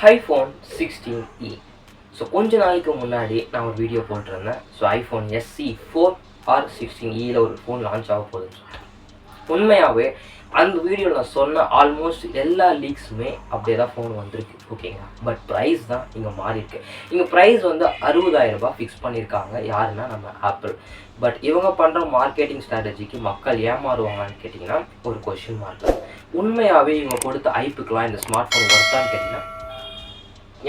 iPhone 16e. So கொஞ்ச நாளைக்கு முன்னாடி நான் ஒரு வீடியோ போட்டிருந்தேன். ஸோ iPhone SE 4 or 16eயில் ஒரு ஃபோன் லான்ச் ஆக போகுதுன்னு சொல்லிட்டு உண்மையாகவே அந்த வீடியோவில் நான் சொன்ன ஆல்மோஸ்ட் எல்லா லீக்ஸுமே அப்படியே தான் ஃபோன் வந்திருக்கு. ஓகேங்களா, பட் ப்ரைஸ் தான் இங்கே மாறியிருக்கு. இங்கே ப்ரைஸ் வந்து 60,000 ரூபாய் ஃபிக்ஸ் பண்ணியிருக்காங்க. யாருன்னா நம்ம ஆப்பிள். பட் இவங்க பண்ணுற மார்க்கெட்டிங் ஸ்ட்ராட்டஜிக்கு மக்கள் ஏமாறுவாங்கன்னு கேட்டிங்கன்னா ஒரு கொஷின் மார்க். உண்மையாகவே இவங்க கொடுத்த ஐப்புக்கெலாம் இந்த ஸ்மார்ட் ஃபோன் ஒர்த்தான்னு கேட்டிங்கன்னா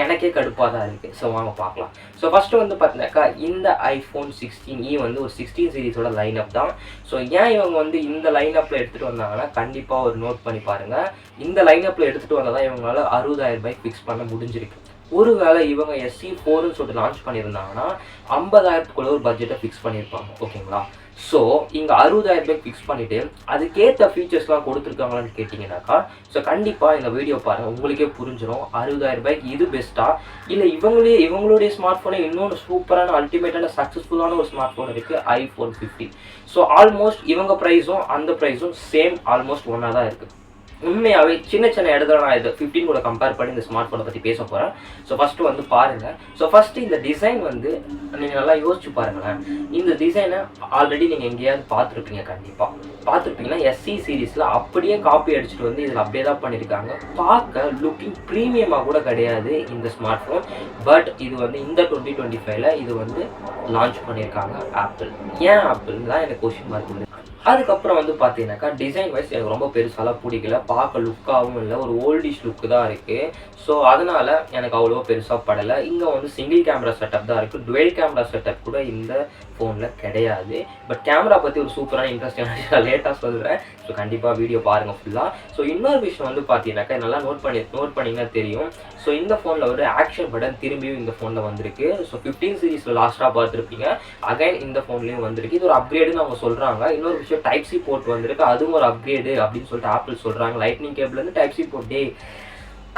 எனக்கே கடுப்பாக தான் இருக்குது. ஸோ வாங்க பார்க்கலாம். ஸோ ஃபஸ்ட்டு வந்து பார்த்தீங்கன்னாக்கா இந்த iPhone 16e வந்து ஒரு 16 சீரிஸோட லைனப் தான். ஸோ ஏன் இவங்க வந்து இந்த லைனப்பில் எடுத்துகிட்டு வந்தாங்கன்னா கண்டிப்பாக ஒரு நோட் பண்ணி பாருங்கள். இந்த லைனப்பில் எடுத்துகிட்டு வந்தால் தான் இவங்களால 60,000 ரூபாய்க்கு ஃபிக்ஸ் பண்ண முடிஞ்சிருக்கு. ஒருவேளை இவங்க SE 4ன்னு சொல்லிட்டு லான்ச் பண்ணியிருந்தாங்கன்னா 50,000க்குள்ள ஒரு பட்ஜெட்டை ஃபிக்ஸ் பண்ணியிருப்பாங்க. ஓகேங்களா, ஸோ இங்கே 60,000 ரூபாய்க்கு ஃபிக்ஸ் பண்ணிவிட்டு அதுக்கேற்ற ஃபீச்சர்ஸ்லாம் கொடுத்துருக்காங்களான்னு கேட்டிங்கனாக்கா ஸோ கண்டிப்பாக இந்த வீடியோ பாருங்கள், உங்களுக்கே புரிஞ்சிடும் 60,000 ரூபாய்க்கு இது பெஸ்ட்டாக இல்லை இவங்களுடைய ஸ்மார்ட் ஃபோனை இன்னொன்று சூப்பரான அல்டிமேட்டான சக்ஸஸ்ஃபுல்லான ஒரு ஸ்மார்ட் ஃபோன் இருக்குது iPhone 15. ஸோ ஆல்மோஸ்ட் இவங்க ப்ரைஸும் அந்த ப்ரைஸும் சேம் ஆல்மோஸ்ட் ஒன்றா தான் இருக்குது. உண்மையாகவே சின்ன இடத்துல நான் இது 15 கூட கம்பேர் பண்ணி இந்த ஸ்மார்ட் ஃபோனை பற்றி பேச போகிறேன். ஸோ ஃபஸ்ட்டு வந்து பாருங்கள். ஸோ ஃபஸ்ட்டு இந்த டிசைன் வந்து நீங்கள் நல்லா யோசிச்சு பாருங்களேன். இந்த டிசைனை ஆல்ரெடி நீங்கள் எங்கேயாவது பார்த்துருப்பீங்க, கண்டிப்பாக பார்த்துருப்பீங்கன்னா SE சீரீஸில் அப்படியே காப்பி அடிச்சுட்டு வந்து இதில் அப்படியே தான் பண்ணியிருக்காங்க. பார்க்க லுக்கிங் ப்ரீமியமாக கூட கிடையாது இந்த ஸ்மார்ட் ஃபோன். பட் இது வந்து இந்த 2025ல் இது வந்து லான்ச் பண்ணியிருக்காங்க ஆப்பிள். ஏன் ஆப்பிள் தான் எனக்கு கொஸ்டின் மார்க் இருக்குது. அதுக்கப்புறம் வந்து பார்த்தீங்கன்னாக்கா டிசைன் வைஸ் எனக்கு ரொம்ப பெருசாலாம் பிடிக்கல. பார்க்க லுக்காகவும் இல்லை, ஒரு ஓல்டிஷ் லுக்கு தான் இருக்குது. ஸோ அதனால் எனக்கு அவ்வளோ பெருசாக படலை. இங்கே வந்து சிங்கிள் கேமரா செட்டப் தான் இருக்குது. டுவெல் கேமரா செட்டப் கூட இந்த ஃபோனில் கிடையாது. பட் கேமரா பற்றி ஒரு சூப்பரான இன்ட்ரெஸ்டிங்கான லேட்டாக சொல்கிறேன். ஸோ கண்டிப்பாக வீடியோ பாருங்கள் ஃபுல்லாக. ஸோ இன்னொரு விஷயம் வந்து பார்த்தீங்கன்னாக்கா நல்லா நோட் பண்ணிங்கன்னா தெரியும். ஸோ இந்த ஃபோனில் ஒரு ஆக்ஷன் பட்டன் திரும்பியும் இந்த ஃபோனில் வந்திருக்கு. ஸோ 15 சீரீஸில் லாஸ்ட்டாக பார்த்துருப்பீங்க, அகைன் இந்த ஃபோன்லேயும் வந்திருக்கு. இது ஒரு அப்கிரேடுன்னு அவங்க சொல்கிறாங்க. இன்னொரு விஷயம் டைப் சி போர்ட் வந்திருக்கு, அதுவும் ஒரு அப்கிரேடு அப்படின்னு சொல்லிட்டு ஆப்பிள் சொல்கிறாங்க. லைட்னிங் கேபிள்லேருந்து டைப் சி போர்ட்டே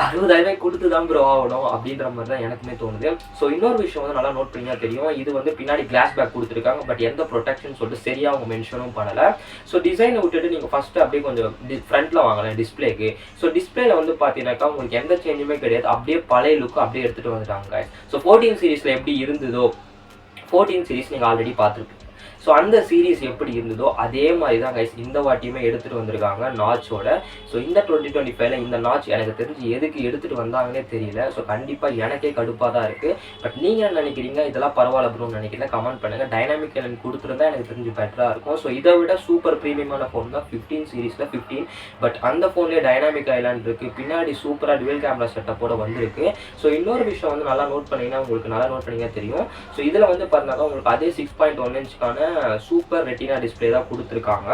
60,000 ரூபாய் கொடுத்து தான் ப்ரோ ஆகணும் அப்படின்ற மாதிரி தான் எனக்குமே தோணுது. ஸோ இன்னொரு விஷயம் வந்து நல்லா நோட் பண்ணிங்கன்னா தெரியும். இது வந்து பின்னாடி கிளாஸ் பேக் கொடுத்துருக்காங்க. பட் எந்த ப்ரொடெக்ஷன் சொல்லிட்டு சரியாக அவங்க மென்ஷனும் பண்ணலை. ஸோ டிசைனை விட்டுட்டு நீங்கள் ஃபஸ்ட்டு அப்படியே கொஞ்சம் ஃப்ரண்ட்டில் வாங்கலாம் டிஸ்பிளேக்கு. ஸோ டிஸ்பிளேல வந்து பார்த்தீங்கன்னாக்கா உங்களுக்கு எந்த சேஞ்சுமே கிடையாது. அப்படியே பழைய லுக்கு அப்படியே எடுத்துகிட்டு வந்துட்டாங்க. ஸோ 14 சீரீஸில் எப்படி இருந்ததோ 14 சீரீஸ் நீங்கள் ஆல்ரெடி பார்த்துருப்பீங்க. ஸோ அந்த சீரீஸ் எப்படி இருந்ததோ அதே மாதிரி தான் கைஸ் இந்த வாட்டியுமே எடுத்துகிட்டு வந்திருக்காங்க நாச்சோட. ஸோ இந்த 2025ல் இந்த நாச் எனக்கு தெரிஞ்சு எதுக்கு எடுத்துகிட்டு வந்தாங்கன்னே தெரியல. ஸோ கண்டிப்பாக எனக்கே கடுப்பாக தான் இருக்குது. பட் நீங்கள் என்ன நினைக்கிறீங்க, இதெல்லாம் பரவாயில்ல ப்ரோன்னு நினைக்கிறீங்க கமெண்ட் பண்ணுங்கள். டைனாமிக் எனக்கு கொடுத்துருந்தா எனக்கு தெரிஞ்சு பெட்டராக இருக்கும். ஸோ இதை விட சூப்பர் ப்ரீமியமான ஃபோன் தான் 15 சீரீஸில் 15. பட் அந்த ஃபோன்லேயே டைனாமிக் ஐலாண்ட் இருக்குது, பின்னாடி சூப்பராக டுவெல் கேமரா செட்டப்போட வந்திருக்கு. ஸோ இன்னொரு விஷயம் வந்து நல்லா நோட் பண்ணிங்கன்னா உங்களுக்கு நல்லா நோட் பண்ணிங்கன்னா தெரியும். ஸோ இதில் வந்து பார்த்தீங்கன்னா உங்களுக்கு அதே 6.1 இன்ச்சுக்கான சூப்பர் ரெட்டினா டிஸ்பிளே தான் கொடுத்துருக்காங்க.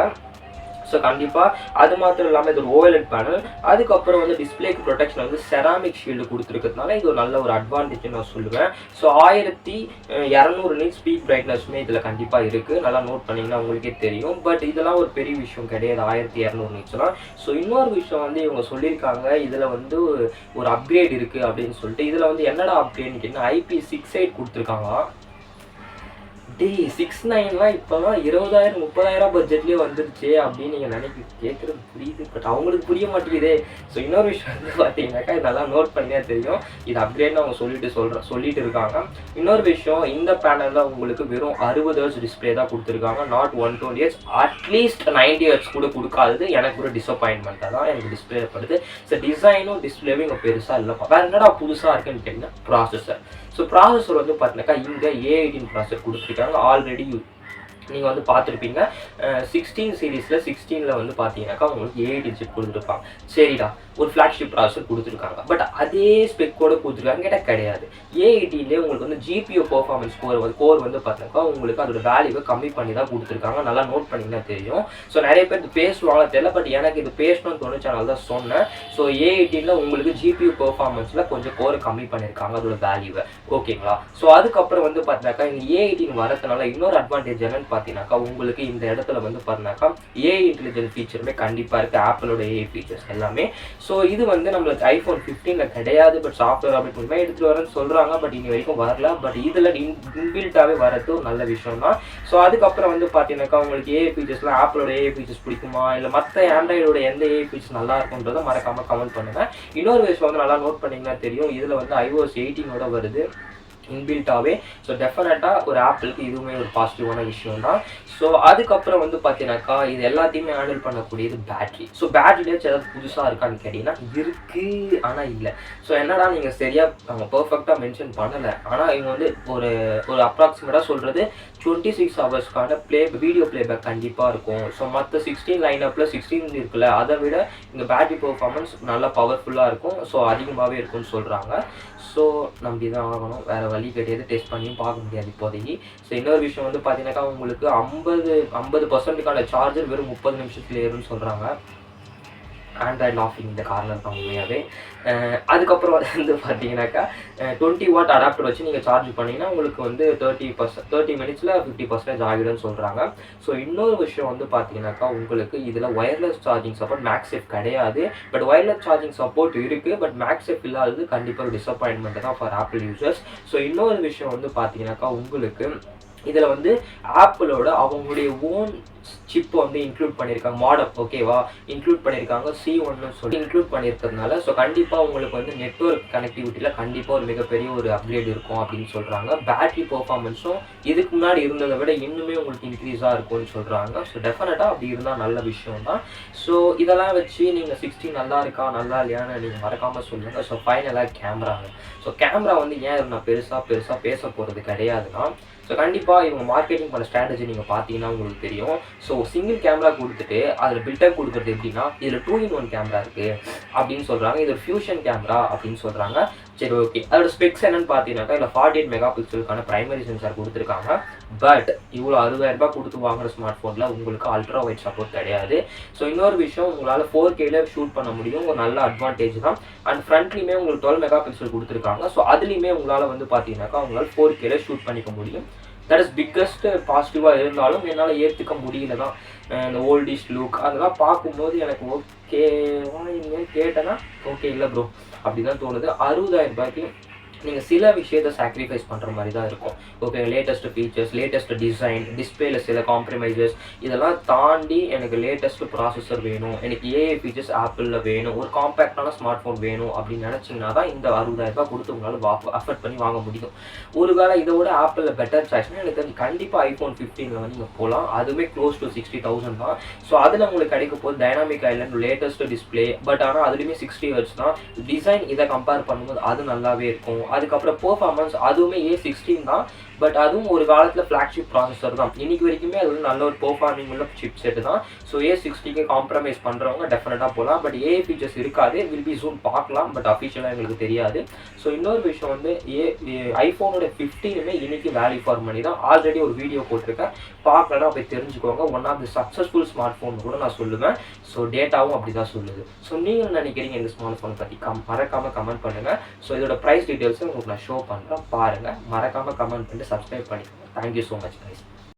ஸோ கண்டிப்பாக அது மாத்திரம் இல்லாமல் இது ஒரு ஓஎல்இடி பேனல். அதுக்கப்புறம் வந்து டிஸ்பிளேக்கு ப்ரொடெக்ஷன் வந்து செராமிக் ஷீல்டு கொடுத்துருக்கிறதுனால இது ஒரு நல்ல ஒரு அட்வான்டேஜ் நான் சொல்லுவேன். ஸோ 1200 நிட்ஸ் ஸ்பீக் பிரைட்னஸுமே இதில் கண்டிப்பாக இருக்குது. நல்லா நோட் பண்ணிங்கன்னா உங்களுக்கே தெரியும். பட் இதெல்லாம் ஒரு பெரிய விஷயம் கிடையாது 1200 நிட்ஸ்லாம். ஸோ இன்னொரு விஷயம் வந்து இவங்க சொல்லியிருக்காங்க இதில் வந்து ஒரு அப்கிரேட் இருக்குது அப்படின்னு சொல்லிட்டு. இதில் வந்து என்னடா அப்கிரேட்னு கேட்டிங்கன்னா IP68 கொடுத்துருக்காங்க. 6.9லாம் இப்போலாம் 20,000 30,000 பட்ஜெட்லேயே வந்துருச்சு அப்படின்னு நீங்கள் கேட்குறது புரியுது. பட் அவங்களுக்கு புரிய மாட்டேங்குதே. ஸோ இன்னொரு விஷயம் வந்து பார்த்தீங்கன்னாக்கா இதெல்லாம் நோட் பண்ணியே தெரியும். இது அப்கிரேட்னு அவங்க சொல்லிட்டு இருக்காங்க. இன்னொரு விஷயம் இந்த பேனலில் உங்களுக்கு வெறும் 60 ஹெர்ட்ஸ் டிஸ்பிளே தான் கொடுத்துருக்காங்க. நாட் 120 ஹெர்ட்ஸ், அட்லீஸ்ட் 90 ஹெர்ட்ஸ் கூட கொடுக்காதது எனக்கு ஒரு டிசப்பாயின்மெண்ட்டாக தான் எனக்கு டிஸ்பிளே படுது. ஸோ டிசைனும் டிஸ்பிளேவும் இங்கே பெருசாக இல்லைப்பா. வேறு என்னடா புதுசாக இருக்குன்னு கேட்டிங்கன்னா ப்ராசஸர். ஸோ ப்ராசஸர் வந்து பார்த்தீங்கன்னாக்கா இங்கே A18 ப்ராசஸர் கொடுத்துருக்காங்க. ஆல்ரெடி நீங்கள் வந்து பார்த்துருப்பீங்க 16 சீரீஸில் 16ல் வந்து பார்த்தீங்கன்னாக்கா உங்களுக்கு A18 சிப் கொடுத்துருப்பாங்க. சரிடா, ஒரு ஃப்ளாக்ஷிப் ப்ராசஸர் கொடுத்துருக்காங்க. பட் அதே ஸ்பெக்கோட கொடுத்துருக்காங்க கேட்டால் கிடையாது. A18லே உங்களுக்கு வந்து GPU பெர்ஃபார்மன்ஸ் கோர் வந்து பார்த்தீங்கன்னா உங்களுக்கு அதோட வேல்யூவை கம்மி பண்ணி தான் கொடுத்துருக்காங்க. நல்லா நோட் பண்ணிங்கன்னா தெரியும். ஸோ நிறைய பேர் இது பேசுவாங்க தெரியல, பட் எனக்கு இது பேசணும்னு தோணுச்சனால தான் சொன்னேன். ஸோ A18ல் உங்களுக்கு GPU பெர்ஃபார்மன்ஸில் கொஞ்சம் கோரை கம்மி பண்ணியிருக்காங்க அதோட வேல்யூவை. ஓகேங்களா, ஸோ அதுக்கப்புறம் வந்து பார்த்தீங்கன்னாக்கா இந்த A18 வரதுனால இன்னொரு அட்வான்டேஜ் என்னன்னு பார்த்தீங்கன்னாக்கா உங்களுக்கு இந்த இடத்துல வந்து பார்த்தீங்கன்னாக்கா AI இன்டெலிஜென்ட் ஃபீச்சருமே கண்டிப்பாக இருக்குது. ஆப்பிளோட AI ஃபீச்சர்ஸ் எல்லாமே. ஸோ இது வந்து நம்மளுக்கு ஐஃபோன் 15 கிடையாது, பட் சாஃப்ட்வேர் அப்டேட் மூலமாக எடுத்துகிட்டு வரேன்னு சொல்கிறாங்க. பட் இனி வரைக்கும் வரல. பட் இதில் இன்பில்ட்டாகவே வரது ஒரு நல்ல விஷயம் தான். ஸோ அதுக்கப்புறம் வந்து பார்த்தீங்கன்னாக்கா உங்களுக்கு ஏஐ ஃபீச்சர்ஸ்லாம் ஆப்பிளோட ஏஐ ஃபீச்சர்ஸ் பிடிக்குமா, இல்லை மற்ற ஆண்ட்ராய்டோட எந்த ஏஐ ஃபீச்சர்ஸ் நல்லா இருக்குன்றதை மறக்காமல் கமெண்ட் பண்ணுங்கள். இன்னொரு விஷயம் வந்து நல்லா நோட் பண்ணிங்கன்னா தெரியும், இதில் வந்து iOS 18 வருது இன்பில்ட்டாகவே. ஸோ டெஃபினட்டாக ஒரு ஆப்பிளுக்கு இதுவுமே ஒரு பாசிட்டிவான விஷயம் தான். ஸோ அதுக்கப்புறம் வந்து பார்த்தீங்கன்னாக்கா இது எல்லாத்தையுமே ஹேண்டில் பண்ணக்கூடியது பேட்ரி. ஸோ பேட்ரிலேயே ஏதாவது புதுசாக இருக்கான்னு கேட்டிங்கன்னா இருக்குது, ஆனால் இல்லை. ஸோ என்னடா நீங்கள் சரியாக அவங்க பர்ஃபெக்டாக மென்ஷன் பண்ணலை, ஆனால் இவங்க வந்து ஒரு அப்ராக்சிமேட்டாக சொல்கிறது 26 ஹவர்ஸ்க்கான வீடியோ பிளேபேக் கண்டிப்பாக இருக்கும். ஸோ மற்ற 16 லைனப்பில் 16 இருக்குல்ல, அதை விட இந்த பேட்ரி பெர்ஃபார்மன்ஸ் நல்லா பவர்ஃபுல்லாக இருக்கும். ஸோ அதிகமாகவே இருக்கும்னு சொல்கிறாங்க. ஸோ நம்பி தான் ஆகணும், வேறு வழி கிடையாது. டெஸ்ட் பண்ணியும் பார்க்க முடியாது இப்போதைக்கு. ஸோ இன்னொரு விஷயம் வந்து பார்த்தீங்கன்னாக்கா உங்களுக்கு 50% சார்ஜர் வெறும் 30 நிமிஷத்துல ஏறும்னு சொல்கிறாங்க. ஆண்ட்ராய்டு ஆஃபிங் இந்த கார்னர் தான் உண்மையாகவே. அதுக்கப்புறம் வந்து பார்த்தீங்கன்னாக்கா 20 வாட் அடாப்டர் வச்சு நீங்கள் சார்ஜ் பண்ணிங்கன்னா உங்களுக்கு வந்து 30 மினிட்ஸில் 50% ஆகிடும்னு சொல்கிறாங்க. ஸோ இன்னொரு விஷயம் வந்து பார்த்தீங்கன்னாக்கா உங்களுக்கு இதில் ஒயர்லெஸ் சார்ஜிங் சப்போர்ட் மேக்ஸேஃப் கிடையாது. பட் ஒயர்லெஸ் சார்ஜிங் சப்போர்ட் இருக்குது, பட் மேக்ஸேஃப் இல்லாதது கண்டிப்பாக ஒரு டிசப்பாயின்மெண்ட் தான் ஃபார் ஆப்பிள் யூசர்ஸ். ஸோ இன்னொரு விஷயம் வந்து பார்த்தீங்கன்னாக்கா உங்களுக்கு இதில் வந்து ஆப்பிளோட அவங்களுடைய ஓன் சிப் வந்து இன்க்ளூட் பண்ணியிருக்காங்க, மாடல் ஓகேவா இன்க்ளூட் பண்ணியிருக்காங்க, C1 சொல்லி இன்க்ளூட் பண்ணியிருக்கிறதுனால ஸோ கண்டிப்பாக உங்களுக்கு வந்து நெட்வொர்க் கனெக்டிவிட்டியில் கண்டிப்பாக ஒரு மிகப்பெரிய ஒரு அப்கிரேட் இருக்கும் அப்படின்னு சொல்கிறாங்க. பேட்ரி பெர்ஃபார்மன்ஸும் இதுக்கு முன்னாடி இருந்ததை விட இன்னுமே உங்களுக்கு இன்க்ரீஸாக இருக்கும்னு சொல்கிறாங்க. ஸோ டெஃபினட்டாக அப்படி இருந்தால் நல்ல விஷயம் தான். ஸோ இதெல்லாம் வச்சு நீங்கள் 16 நல்லா இருக்கா நல்லா இல்லையான்னு நீங்கள் மறக்காமல் சொல்லுங்கள். ஸோ ஃபைனலாக கேமராங்க. ஸோ கேமரா வந்து ஏன் நான் பெருசாக பேச போகிறது கிடையாதுன்னா, ஸோ கண்டிப்பாக இவங்க மார்க்கெட்டிங் பண்ண ஸ்ட்ராட்டஜி நீங்கள் பார்த்தீங்கன்னா உங்களுக்கு தெரியும். ஸோ சிங்கிள் கேமரா கொடுத்துட்டு அதில் பில்டப் கொடுக்குறது எப்படின்னா, இதில் 2-in-1 கேமரா இருக்குது அப்படின்னு சொல்கிறாங்க. இது ஒரு ஃபியூஷன் கேமரா அப்படின்னு சொல்கிறாங்க. சரி ஓகே, அதோட ஸ்பெக்ஸ் என்னன்னு பார்த்தீங்கன்னாக்கா இதில் 48 மெகா பிக்சலுக்கான பிரைமரி சென்சார் கொடுத்துருக்காங்க. பட் இவ்வளோ 60,000 கொடுத்து வாங்குற ஸ்மார்ட் ஃபோனில் உங்களுக்கு அல்ட்ரா வைட் சப்போர்ட் கிடையாது. ஸோ இன்னொரு விஷயம், உங்களால் 4Kல ஷூட் பண்ண முடியும், ஒரு நல்ல அட்வான்டேஜ் தான். அண்ட் ஃப்ரண்ட்லேயுமே உங்களுக்கு 12 மெகா பிக்சல் கொடுத்துருக்காங்க. ஸோ அதுலேயுமே உங்களால் வந்து பார்த்தீங்கன்னாக்கா உங்களால் 4Kல ஷூட் பண்ணிக்க முடியும். தட் இஸ் பிக்கஸ்ட் பாசிட்டிவாக இருந்தாலும் என்னால் ஏற்றுக்க முடியல தான். இந்த ஓல்டிஷ் லுக் அதெல்லாம் பார்க்கும்போது எனக்கு ஓகேவா இல்லைன்னு கேட்டேன்னா ஓகே இல்லை ப்ரோ அப்படி தான் தோணுது. 60,000 நீங்கள் சில விஷயத்தை சாக்ரிஃபைஸ் பண்ணுற மாதிரி தான் இருக்கும். Okay, latest features, latest design, டிஸ்பிளேல சில காம்ப்ரமைசஸ் இதெல்லாம் தாண்டி எனக்கு லேட்டஸ்ட் ப்ராசஸர் வேணும், எனக்கு ஏஐ ஃபீச்சர்ஸ் ஆப்பிளில் வேணும், ஒரு காம்பேக்டான ஸ்மார்ட் ஃபோன் வேணும் அப்படின்னு நினச்சிங்கன்னா தான் இந்த 60,000 கொடுத்து உங்களால் அஃபர்ட் பண்ணி வாங்க முடியும். ஒருவேளை இதோட ஆப்பிளில் பெட்டர் சாய்ஸ்னால் எனக்கு தெரிஞ்சு கண்டிப்பாக ஐஃபோன் 15 வந்து நீங்கள் போகலாம். அதுவுமே க்ளோஸ் டு 60,000 தான். ஸோ அதில் உங்களுக்கு கிடைக்க போது dynamic Island latest display, but ஆனால் அதுலேயுமே 60 Hz தான். டிசைன் இதை கம்பேர் பண்ணும்போது அது நல்லாவே இருக்கும். அதுக்கப்புறம் பெர்ஃபார்மன்ஸ் அதுவுமே A16 தான். பட் அதுவும் ஒரு காலத்தில் ஃப்ளாக்ஷிப் ப்ராசஸர் தான். இன்னைக்கு வரைக்குமே அது நல்ல ஒரு பெர்ஃபார்மிங் உள்ள சிப் செட் தான். ஸோ A60க்கு காம்ப்ரமைஸ் பண்ணுறவங்க டெஃபினட்டாக போகலாம். பட் ஏஐ ஃபீச்சர்ஸ் இருக்காது, வில் பி சூன் பார்க்கலாம், பட் அஃபிஷியலாக எங்களுக்கு தெரியாது. ஸோ இன்னொரு விஷயம் வந்து ஐஃபோனோட 15 இன்னைக்கு வேல்யூ ஃபார் மணி தான். ஆல்ரெடி ஒரு வீடியோ போட்டிருக்கேன், பார்க்கலாம் போய் தெரிஞ்சுக்கோங்க. One of the successful smart phone கூட நான் சொல்லுவேன். ஸோ டேட்டாவும் அப்படி தான் சொல்லுது. ஸோ நீங்கள் நினைக்கிறீங்க இந்த ஸ்மார்ட் ஃபோன் பற்றி மறக்காமல் கமெண்ட் பண்ணுங்கள். ஸோ இதோட ப்ரைஸ் டீட்டெயில்ஸும் உங்களுக்கு நான் ஷோ பண்ணுறேன், பாருங்கள். மறக்காமல் கமெண்ட் பண்ணிட்டு சப்ஸ்கிரைப் பண்ணிக்கோங்க. Thank you so much guys.